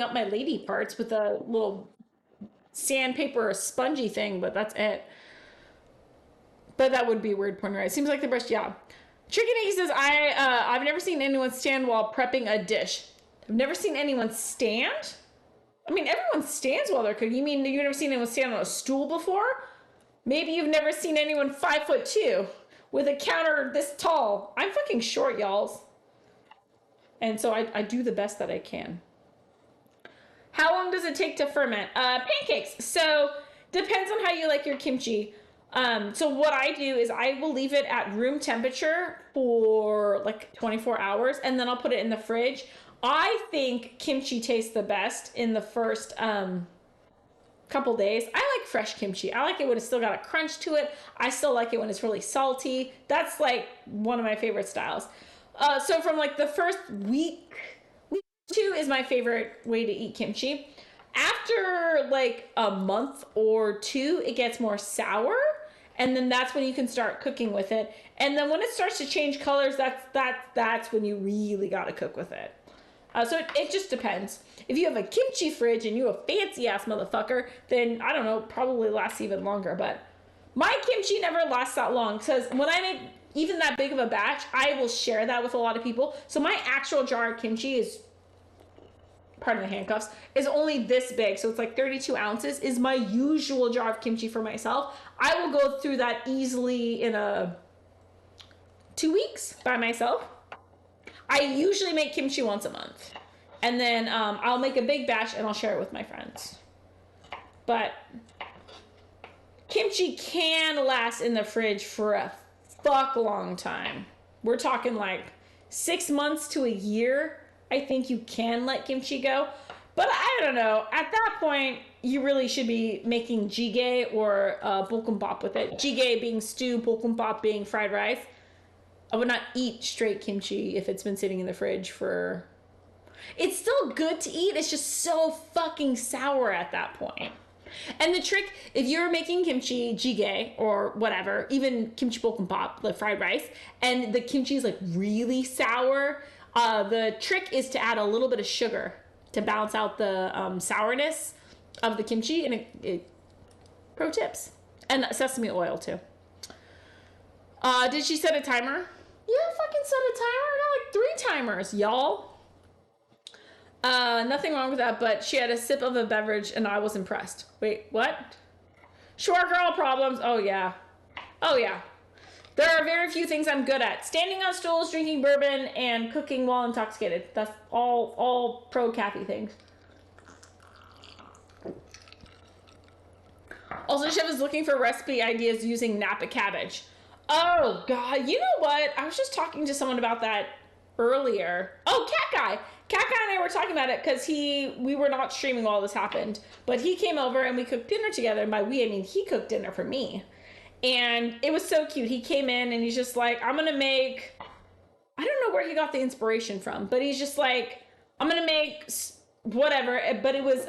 up my lady parts with a little sandpaper or spongy thing, but that's it. But that would be weird pouring rice. Seems like the best, yeah. Tricky Nikki says, I've never seen anyone stand while prepping a dish. I've never seen anyone stand? I mean, everyone stands while they're cooking. You mean you've never seen anyone stand on a stool before? Maybe you've never seen anyone 5'2" with a counter this tall. I'm fucking short, y'all. And so I do the best that I can. How long does it take to ferment? Pancakes. So depends on how you like your kimchi. So what I do is I will leave it at room temperature for like 24 hours, and then I'll put it in the fridge. I think kimchi tastes the best in the first couple days. I like fresh kimchi. I like it when it's still got a crunch to it. I still like it when it's really salty. That's like one of my favorite styles. So from like the first week or two is my favorite way to eat kimchi. After like a month or two, it gets more sour, and then that's when you can start cooking with it. And then when it starts to change colors, that's when you really gotta cook with it. So it just depends. If you have a kimchi fridge and you're a fancy ass motherfucker, then I don't know, probably lasts even longer. But my kimchi never lasts that long, because when I make even that big of a batch, I will share that with a lot of people. So my actual jar of kimchi is, pardon the handcuffs, is only this big. So it's like 32 ounces is my usual jar of kimchi for myself. I will go through that easily in 2 weeks by myself. I usually make kimchi once a month. And then I'll make a big batch and I'll share it with my friends. But kimchi can last in the fridge for a fuck long time. We're talking like 6 months to a year. I think you can let kimchi go. But I don't know. At that point, you really should be making jjigae or 볶음밥 with it. Jjigae being stew, 볶음밥 being fried rice. I would not eat straight kimchi if it's been sitting in the fridge for... It's still good to eat. It's just so fucking sour at that point. And the trick, if you're making kimchi jjigae or whatever, even kimchi 볶음밥, the fried rice, and the kimchi is like really sour, the trick is to add a little bit of sugar to balance out the sourness of the kimchi. And it pro tips. And sesame oil too. Did she set a timer? Yeah, fucking set a timer. I got like 3 timers, y'all. Nothing wrong with that, but she had a sip of a beverage and I was impressed. Wait, what? Short girl problems. Oh yeah. Oh yeah. There are very few things I'm good at. Standing on stools, drinking bourbon, and cooking while intoxicated. That's all pro Kathy things. Also, Chef is looking for recipe ideas using Napa cabbage. Oh God, you know what? I was just talking to someone about that earlier. Oh, Cat Guy. Cat Guy and I were talking about it because we were not streaming while this happened, but he came over and we cooked dinner together. And by we, I mean he cooked dinner for me. And it was so cute. He came in and he's just like, I'm going to make, I don't know where he got the inspiration from, but he's just like, I'm going to make whatever. But it was,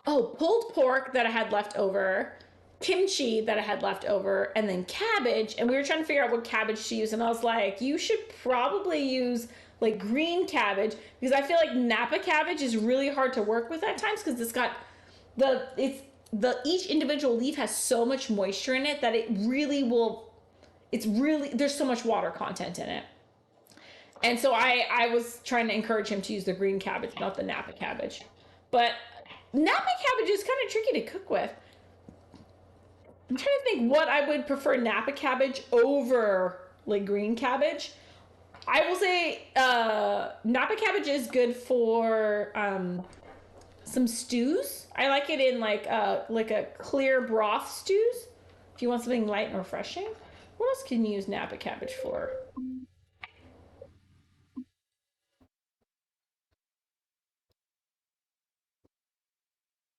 pulled pork that I had left over, kimchi that I had left over, and then cabbage. And we were trying to figure out what cabbage to use. And I was like, you should probably use like green cabbage, because I feel like Napa cabbage is really hard to work with at times because it's got each individual leaf has so much moisture in it that there's so much water content in it. And so I was trying to encourage him to use the green cabbage, not the Napa cabbage. But Napa cabbage is kind of tricky to cook with. I'm trying to think what I would prefer Napa cabbage over like green cabbage. I will say Napa cabbage is good for some stews. I like it in like a clear broth stews. If you want something light and refreshing. What else can you use Napa cabbage for?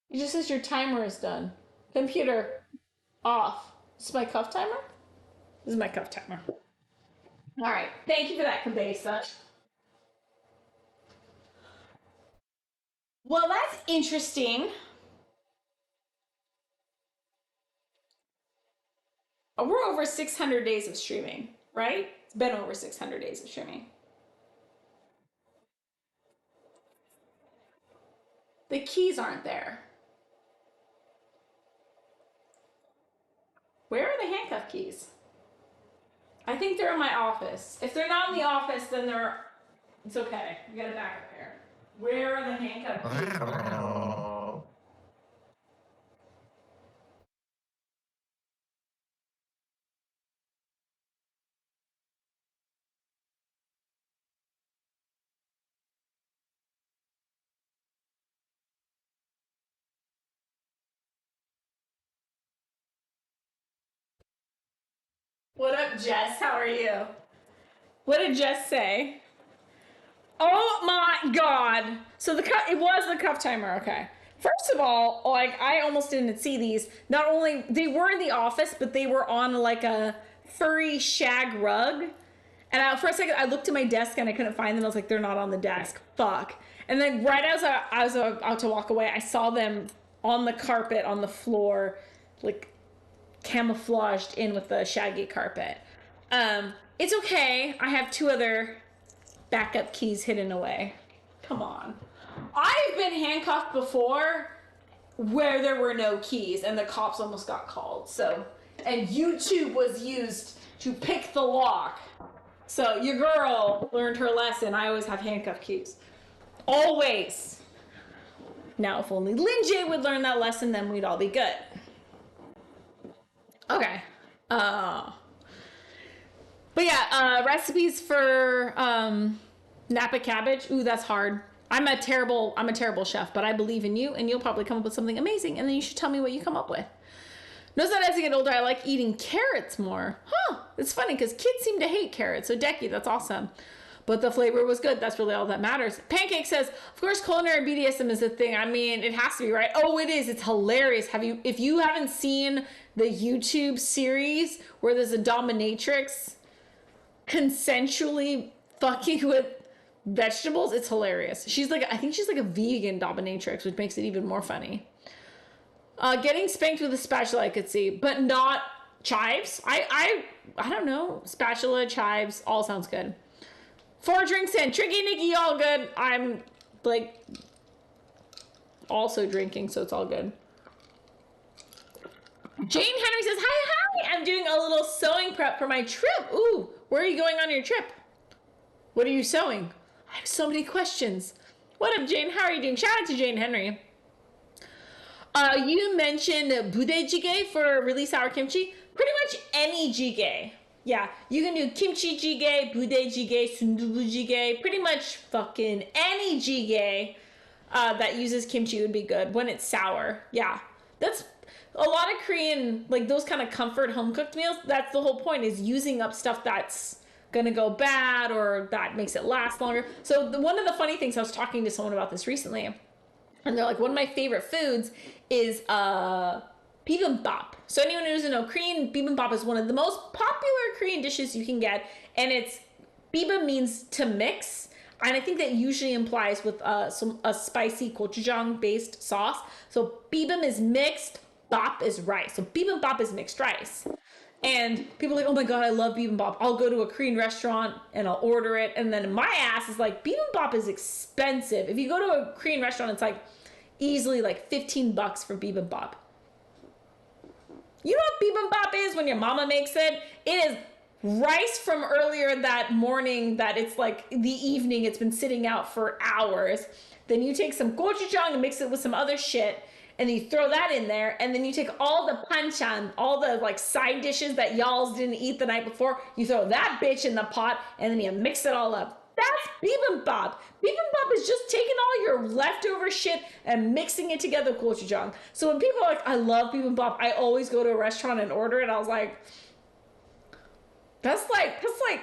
It just says your timer is done. Computer off. This is my cuff timer? This is my cuff timer. All right. Thank you for that, Cabeza. Well, that's interesting. We're over 600 days of streaming, right? It's been over 600 days of streaming. The keys aren't there. Where are the handcuff keys? I think they're in my office. If they're not in the office, then they're. It's okay. We got a backup here. Where are the handcuff keys? What up, Jess? How are you? What did Jess say? Oh my god! So it was the cuff timer. Okay. First of all, like I almost didn't see these. Not only they were in the office, but they were on like a furry shag rug. And for a second, I looked at my desk and I couldn't find them. I was like, they're not on the desk. Fuck. And then right as I was about to walk away, I saw them on the carpet on the floor, like camouflaged in with the shaggy carpet. It's okay. I have two other backup keys hidden away. Come on. I've been handcuffed before where there were no keys and the cops almost got called. So, and YouTube was used to pick the lock. So your girl learned her lesson. I always have handcuff keys. Always. Now, if only Lynn J would learn that lesson, then we'd all be good. Okay. But yeah, recipes for Napa cabbage. Ooh, that's hard. I'm a terrible chef, but I believe in you, and you'll probably come up with something amazing, and then you should tell me what you come up with. Notice that as I get older, I like eating carrots more. Huh? It's funny because kids seem to hate carrots. So Decky, that's awesome. But the flavor was good. That's really all that matters. Pancake says, of course, culinary BDSM is a thing. I mean, it has to be, right? Oh, it is. It's hilarious. If you haven't seen the YouTube series where there's a dominatrix consensually fucking with vegetables, it's hilarious. I think she's like a vegan dominatrix, which makes it even more funny. Getting spanked with a spatula, I could see, but not chives. I don't know. Spatula, chives, all sounds good. 4 drinks in. Tricky Nikki, all good. I'm like also drinking, so it's all good. Jane Henry says, hi. I'm doing a little sewing prep for my trip. Ooh, where are you going on your trip? What are you sewing? I have so many questions. What up, Jane? How are you doing? Shout out to Jane Henry. You mentioned budae jjigae for really sour kimchi. Pretty much any jjigae. Yeah, you can do kimchi jjigae, budae jjigae, sundubu jjigae. Pretty much fucking any jjigae that uses kimchi would be good when it's sour. Yeah, that's a lot of Korean, like those kind of comfort home cooked meals. That's the whole point, is using up stuff that's gonna go bad or that makes it last longer. So one of the funny things, I was talking to someone about this recently, and they're like, one of my favorite foods is bibimbap. So anyone who doesn't know, Korean bibimbap is one of the most popular Korean dishes you can get, and it's biba means to mix, and I think that usually implies with a spicy gochujang based sauce. So bibim is mixed, bap is rice. So bibimbap is mixed rice. And people are like, oh my god, I love bibimbap. I'll go to a Korean restaurant and I'll order it. And then my ass is like, bibimbap is expensive. If you go to a Korean restaurant, it's like easily like $15 for bibimbap. You know what bibimbap is when your mama makes it? It is rice from earlier that morning that it's like the evening, it's been sitting out for hours. Then you take some gochujang and mix it with some other shit, and then you throw that in there, and then you take all the panchan, all the like side dishes that y'all didn't eat the night before, you throw that bitch in the pot, and then you mix it all up. That's bibimbap. Bibimbap is just taking all your leftover shit and mixing it together with gochujang. So when people are like, I love bibimbap, I always go to a restaurant and order it. I was like, that's like,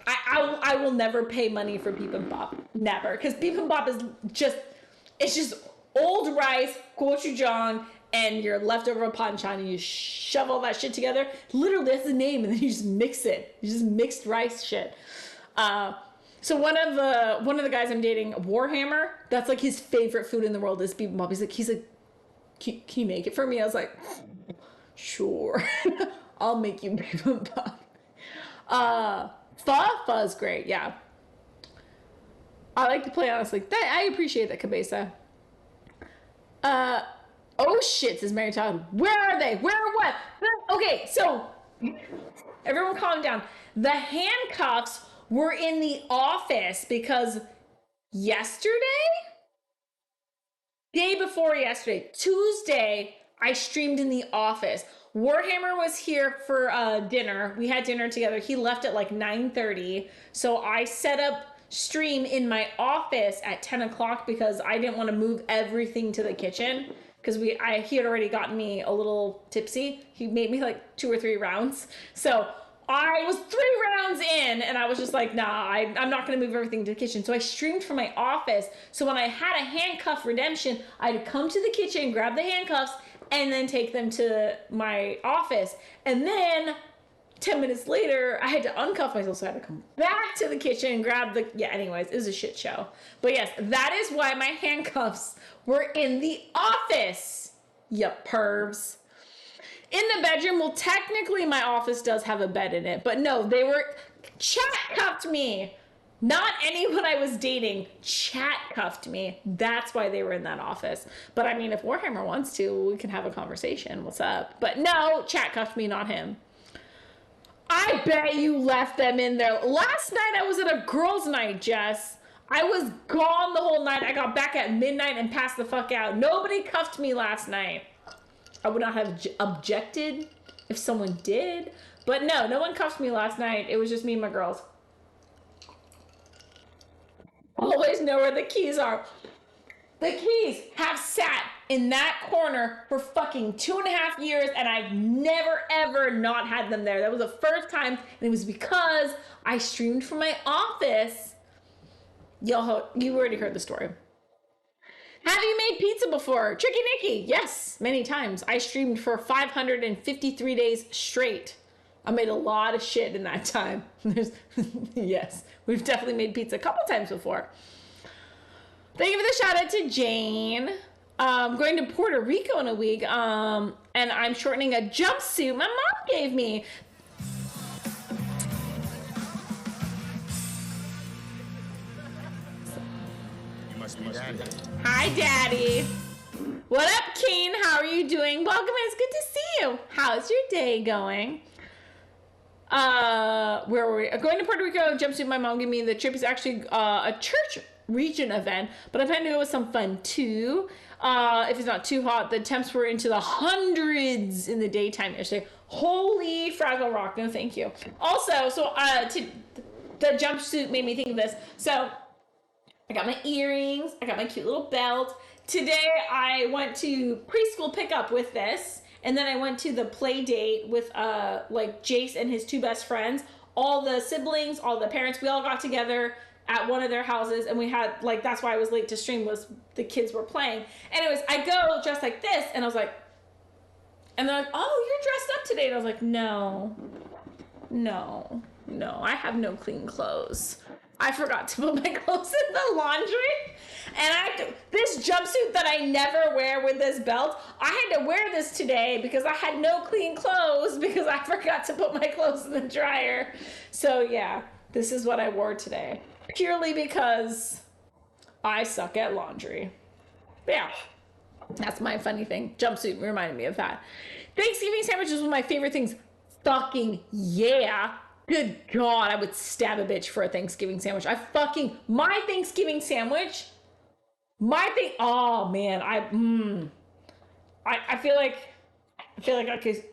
I will never pay money for bibimbap. Never. Because bibimbap is just, it's just old rice, gochujang, and your leftover panchan, and you shove all that shit together. Literally, that's the name, and then you just mix it. You just mixed rice shit. So one of the guys I'm dating, Warhammer, that's like his favorite food in the world is bibimbap. He's like, can you make it for me? I was like, sure, I'll make you bibimbap. Pho's great, yeah. I like to play honestly. I appreciate that, Cabeza. Uh, oh shit, says Mary Todd. Where are they? Where are what? Okay, so everyone calm down. The handcuffs were in the office because yesterday, day before yesterday, Tuesday, I streamed in the office. Warhammer was here for dinner. We had dinner together. He left at like 9:30. So I set up stream in my office at 10 o'clock because I didn't want to move everything to the kitchen because he had already gotten me a little tipsy. He made me like 2 or 3 rounds. So I was 3 rounds in and I was just like, nah, I'm not going to move everything to the kitchen. So I streamed from my office. So when I had a handcuff redemption, I'd come to the kitchen, grab the handcuffs, and then take them to my office. And then 10 minutes later, I had to uncuff myself. So I had to come back to the kitchen and grab anyways, it was a shit show. But yes, that is why my handcuffs were in the office. You pervs. In the bedroom, well, technically my office does have a bed in it, but no, chat cuffed me. Not anyone I was dating, chat cuffed me. That's why they were in that office. But I mean, if Warhammer wants to, we can have a conversation. What's up? But no, chat cuffed me, not him. I bet you left them in there. Last night I was at a girls' night, Jess. I was gone the whole night. I got back at midnight and passed the fuck out. Nobody cuffed me last night. I would not have objected if someone did. But no one cuffed me last night. It was just me and my girls. Always know where the keys are. The keys have sat in that corner for fucking 2.5 years and I've never ever not had them there. That was the first time and it was because I streamed from my office. You already heard the story. Have you made pizza before? Tricky Nikki, yes, many times. I streamed for 553 days straight. I made a lot of shit in that time. Yes, we've definitely made pizza a couple times before. Thank you for the shout out to Jane. I'm going to Puerto Rico in a week, and I'm shortening a jumpsuit my mom gave me. Daddy. Hi, Daddy. What up, Kane? How are you doing? Welcome. It's good to see you. How's your day going? Where were we? Going to Puerto Rico, jumpsuit my mom gave me. The trip is actually a church region event, but I'm planning to go with some fun too. If it's not too hot, the temps were into the hundreds in the daytime yesterday. Holy Fraggle Rock. No, thank you. Also, the jumpsuit made me think of this. So I got my earrings. I got my cute little belt. Today I went to preschool pickup with this, and then I went to the play date with like Jace and his 2 best friends. All the siblings, all the parents, we all got together at one of their houses, and we had like, that's why I was late to stream, was the kids were playing. Anyways, I go dressed like this, and I was like, and they're like, oh, you're dressed up today. And I was like, no, I have no clean clothes. I forgot to put my clothes in the laundry. And this jumpsuit that I never wear with this belt, I had to wear this today because I had no clean clothes because I forgot to put my clothes in the dryer. So yeah, this is what I wore today. Purely because I suck at laundry. But yeah, that's my funny thing. Jumpsuit reminded me of that. Thanksgiving sandwiches was one of my favorite things. Fucking yeah. Good God, I would stab a bitch for a Thanksgiving sandwich. My Thanksgiving sandwich, oh man, I feel like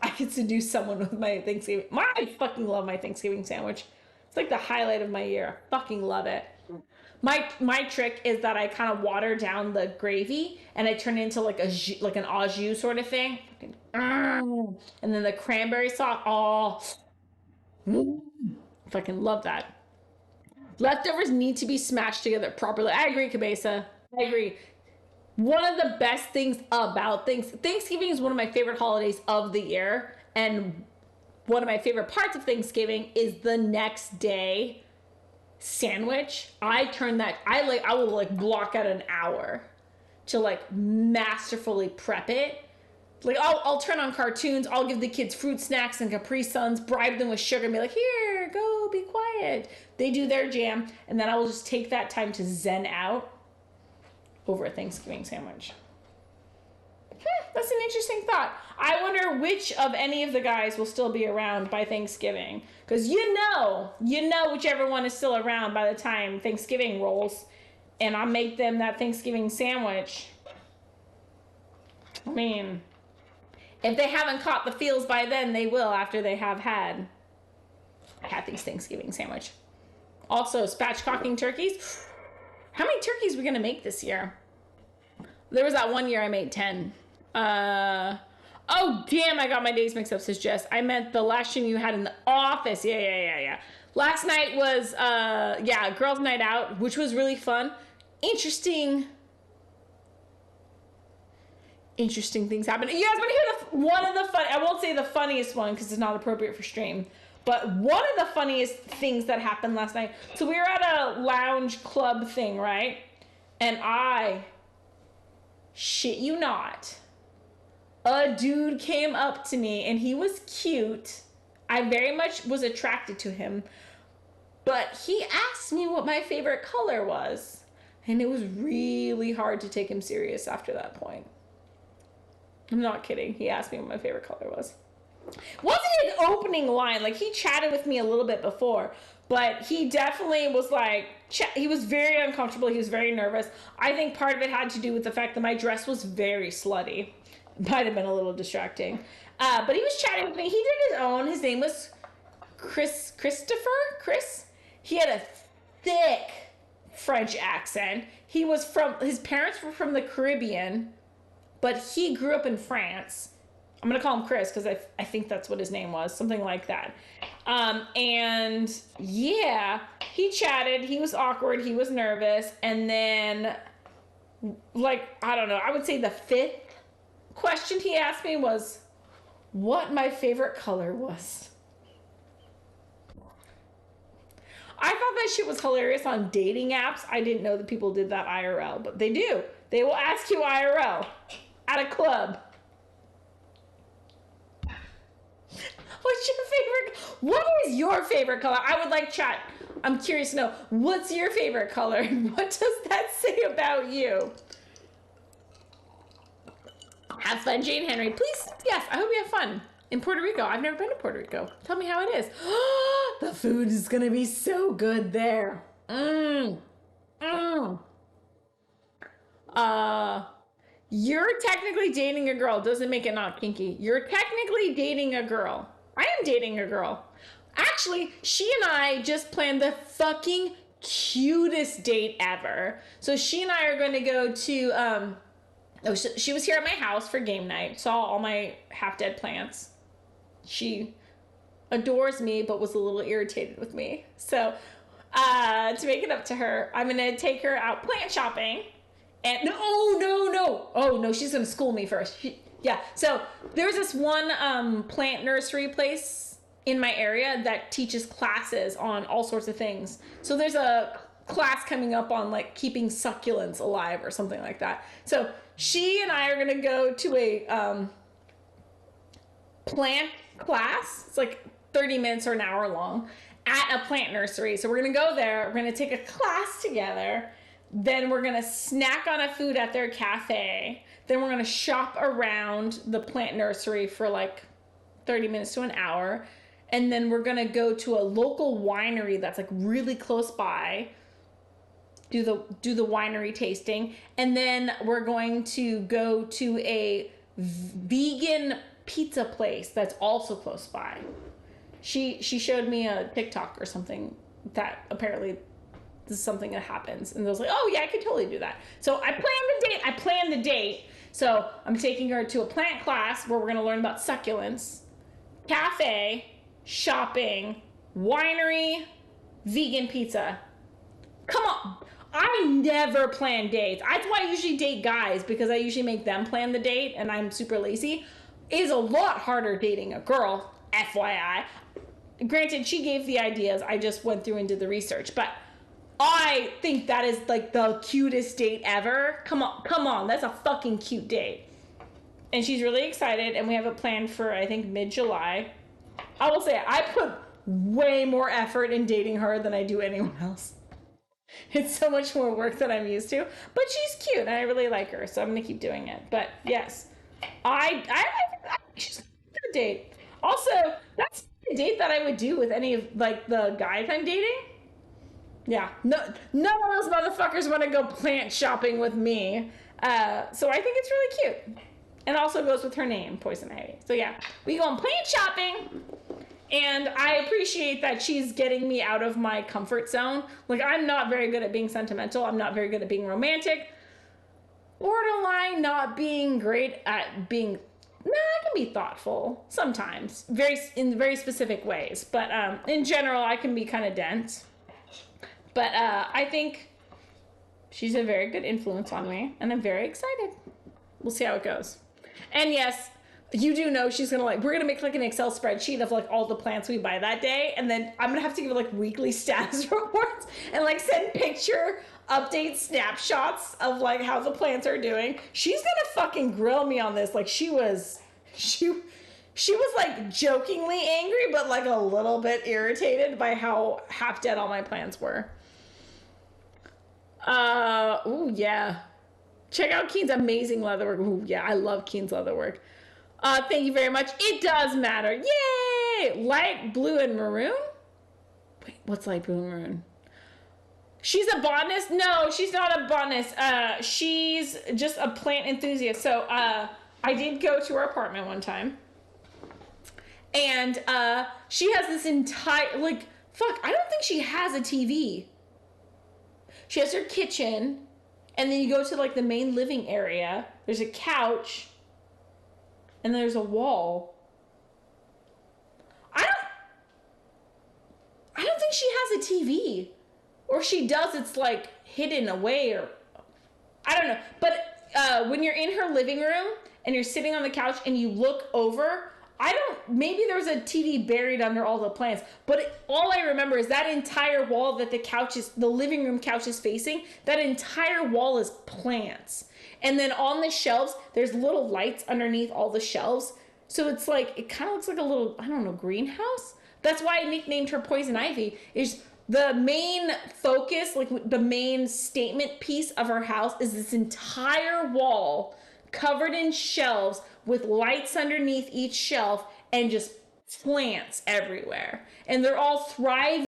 I could seduce someone with my Thanksgiving. I fucking love my Thanksgiving sandwich. It's like the highlight of my year. I fucking love it. My trick is that I kind of water down the gravy and I turn it into like an au jus sort of thing. And then the cranberry sauce, fucking love that. Leftovers need to be smashed together properly. I agree, Cabeza. I agree. One of the best things about Thanksgiving is one of my favorite holidays of the year. And one of my favorite parts of Thanksgiving is the next day sandwich. I will like block out an hour to like masterfully prep it. Like I'll turn on cartoons, I'll give the kids fruit snacks and Capri Suns, bribe them with sugar and be like, here, go, be quiet. They do their jam, and then I will just take that time to zen out over a Thanksgiving sandwich. That's an interesting thought. I wonder which of any of the guys will still be around by Thanksgiving. Because you know whichever one is still around by the time Thanksgiving rolls. And I make them that Thanksgiving sandwich. I mean, if they haven't caught the feels by then, they will after they have had Kathy's Thanksgiving sandwich. Also, spatchcocking turkeys. How many turkeys are we going to make this year? There was that one year I made 10. Oh, damn, I got my days mixed up, says Jess. I meant the last stream you had in the office. Yeah. Last night was, girls' night out, which was really fun. Interesting things happened. You guys want to hear one of the fun? I won't say the funniest one because it's not appropriate for stream. But one of the funniest things that happened last night. So we were at a lounge club thing, right? And I, shit you not, a dude came up to me and he was cute. I very much was attracted to him. But he asked me what my favorite color was. And it was really hard to take him serious after that point. I'm not kidding. He asked me what my favorite color was. Wasn't his opening line. Like, he chatted with me a little bit before. But he definitely was like, he was very uncomfortable. He was very nervous. I think part of it had to do with the fact that my dress was very slutty. Might have been a little distracting. But he was chatting with me. He did his own. His name was Chris. He had a thick French accent. His parents were from the Caribbean, but he grew up in France. I'm going to call him Chris because I think that's what his name was, something like that. And yeah, he chatted. He was awkward. He was nervous. And then, I don't know, I would say the fifth question he asked me was what my favorite color was. I thought that shit was hilarious on dating apps. I didn't know that people did that IRL, but they do. They will ask you IRL at a club. What is your favorite color? I would like chat. I'm curious to know, what's your favorite color? What does that say about you? Have fun, Jane Henry. Please, yes, I hope you have fun. In Puerto Rico. I've never been to Puerto Rico. Tell me how it is. The food is going to be so good there. You're technically dating a girl. Doesn't make it not kinky. You're technically dating a girl. I am dating a girl. Actually, she and I just planned the fucking cutest date ever. So she and I are going to go to, she was here at my house for game night. Saw all my half-dead plants. She adores me, but was a little irritated with me. So, to make it up to her, I'm going to take her out plant shopping. And no, oh no, she's going to school me first. So there's this one plant nursery place in my area that teaches classes on all sorts of things. So there's a class coming up on like keeping succulents alive or something like that. So she and I are going to go to a plant class. It's like 30 minutes or an hour long at a plant nursery. So we're going to go there. We're going to take a class together. Then we're going to snack on a food at their cafe. Then we're going to shop around the plant nursery for like 30 minutes to an hour. And then we're going to go to a local winery that's like really close by. Do the winery tasting. And then we're going to go to a vegan pizza place that's also close by. She showed me a TikTok or something that apparently this is something that happens. And I was like, oh yeah, I could totally do that. So I planned the date. So I'm taking her to a plant class where we're going to learn about succulents, cafe, shopping, winery, vegan pizza. Come on. I never plan dates. That's why I usually date guys, because I usually make them plan the date and I'm super lazy. It is a lot harder dating a girl, FYI. Granted, she gave the ideas. I just went through and did the research. But I think that is like the cutest date ever. Come on. That's a fucking cute date. And she's really excited, and we have it planned for, I think, mid-July. I will say, I put way more effort in dating her than I do anyone else. It's so much more work than I'm used to. But she's cute, and I really like her, so I'm going to keep doing it. But yes, She's a good date. Also, that's a date that I would do with any of like the guys I'm dating. Yeah, no, none of those motherfuckers want to go plant shopping with me. So I think it's really cute, and also goes with her name, Poison Ivy. So yeah, we go plant shopping, and I appreciate that she's getting me out of my comfort zone. Like, I'm not very good at being sentimental. I'm not very good at being romantic. Borderline not being great at being. Nah, I can be thoughtful sometimes, in very specific ways. But in general, I can be kind of dense. But I think she's a very good influence on me, and I'm very excited. We'll see how it goes. And yes, you do know she's gonna we're gonna make like an Excel spreadsheet of like all the plants we buy that day, and then I'm gonna have to give like weekly status reports and like send picture update snapshots of like how the plants are doing. She's gonna fucking grill me on this. Like she was like jokingly angry, but like a little bit irritated by how half dead all my plants were. Ooh, yeah. Check out Keen's amazing leatherwork. Ooh, yeah, I love Keen's leatherwork. Thank you very much. It does matter. Yay! Light blue and maroon? Wait, what's light blue and maroon? She's a botanist? No, she's not a botanist. She's just a plant enthusiast. So, I did go to her apartment one time. And, she has this entire, I don't think she has a TV. She has her kitchen, and then you go to like the main living area. There's a couch, and there's a wall. I don't think she has a TV, or she does. It's like hidden away, or I don't know. But when you're in her living room and you're sitting on the couch and you look over. Maybe there's a TV buried under all the plants, but all I remember is that entire wall that the living room couch is facing, that entire wall is plants. And then on the shelves, there's little lights underneath all the shelves. So it's like, it kind of looks like a little, I don't know, greenhouse. That's why I nicknamed her Poison Ivy, is the main focus, like the main statement piece of her house is this entire wall covered in shelves with lights underneath each shelf and just plants everywhere. And they're all thriving